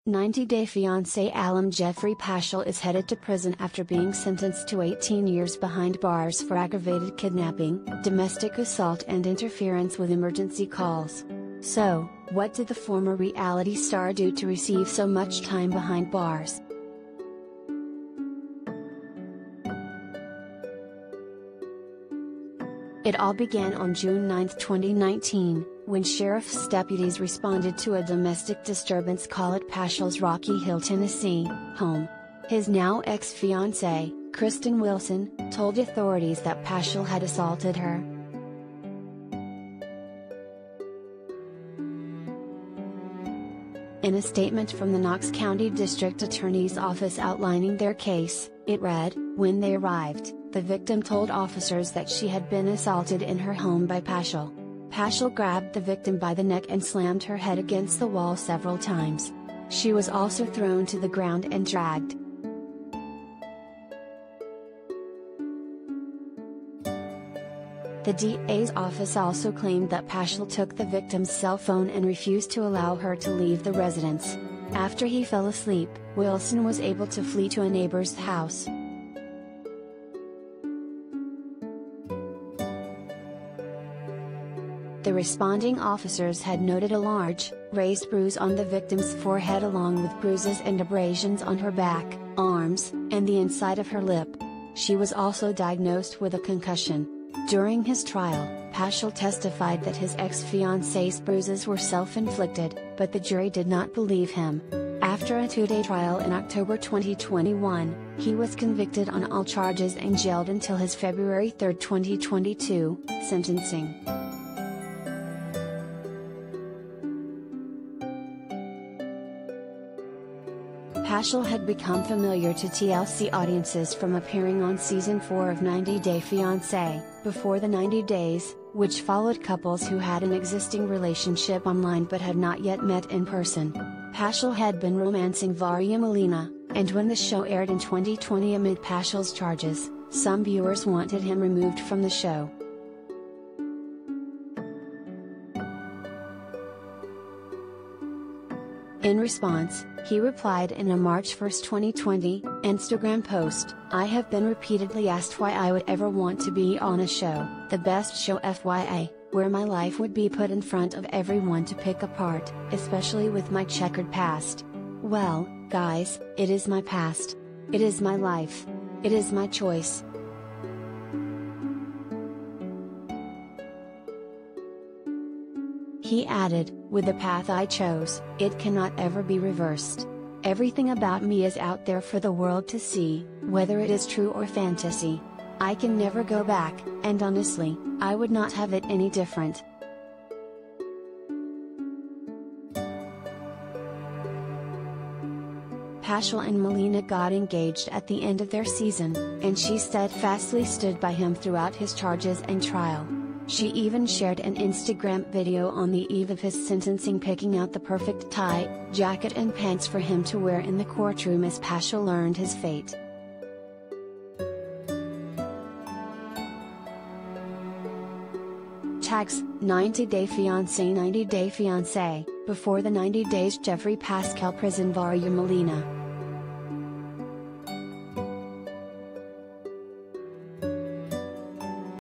90-day fiancé alum Geoffrey Paschel is headed to prison after being sentenced to 18 years behind bars for aggravated kidnapping, domestic assault and interference with emergency calls. So, what did the former reality star do to receive so much time behind bars? It all began on June 9, 2019, when sheriff's deputies responded to a domestic disturbance call at Paschel's Rocky Hill, Tennessee, home. His now ex-fiancée, Kristen Wilson, told authorities that Paschel had assaulted her. In a statement from the Knox County District Attorney's Office outlining their case, it read, "When they arrived, the victim told officers that she had been assaulted in her home by Paschel. Paschel grabbed the victim by the neck and slammed her head against the wall several times. She was also thrown to the ground and dragged." The DA's office also claimed that Paschel took the victim's cell phone and refused to allow her to leave the residence. After he fell asleep, Wilson was able to flee to a neighbor's house. The responding officers had noted a large, raised bruise on the victim's forehead along with bruises and abrasions on her back, arms, and the inside of her lip. She was also diagnosed with a concussion. During his trial, Paschel testified that his ex-fiancée's bruises were self-inflicted, but the jury did not believe him. After a two-day trial in October 2021, he was convicted on all charges and jailed until his February 3, 2022, sentencing. Paschel had become familiar to TLC audiences from appearing on Season 4 of 90-Day Fiancé, Before the 90 Days, which followed couples who had an existing relationship online but had not yet met in person. Paschel had been romancing Varya Molina, and when the show aired in 2020 amid Paschel's charges, some viewers wanted him removed from the show. In response, he replied in a March 1, 2020, Instagram post, "I have been repeatedly asked why I would ever want to be on a show, the best show FYI, where my life would be put in front of everyone to pick apart, especially with my checkered past. Well, guys, it is my past. It is my life. It is my choice." He added, "With the path I chose, it cannot ever be reversed. Everything about me is out there for the world to see, whether it is true or fantasy. I can never go back, and honestly, I would not have it any different." Paschel and Molina got engaged at the end of their season, and she steadfastly stood by him throughout his charges and trial. She even shared an Instagram video on the eve of his sentencing picking out the perfect tie, jacket and pants for him to wear in the courtroom as Paschel learned his fate. Tags, 90-Day Fiancé 90-Day Fiancé, Before the 90 Days Geoffrey Paschel Prison Varya Molina.